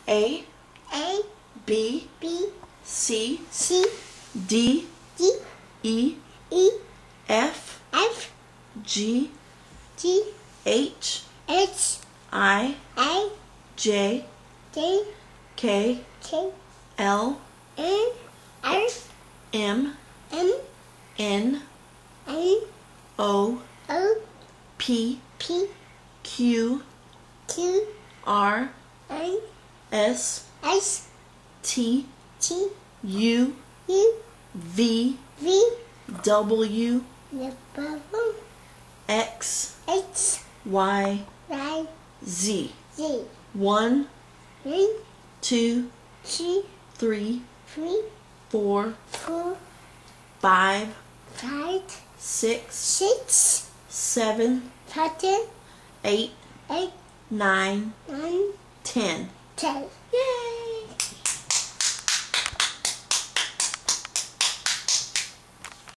A, A, B, B, C, C, D, D, E, E, F, F, G, G, H, H, I, I, J, J, K, K, L, N, R, M, M, N, N, O, O, P, P, Q, Q, R, N, S, S, T, T, U, U, V, V, W, W, X, X, Y, Y, Z. Z. 1, 1, 2, 2, 3, 3, 4, 4, 5, 5, 6, 6, 7, 7, 8, 8, 9, 9, 10. 10. Yay!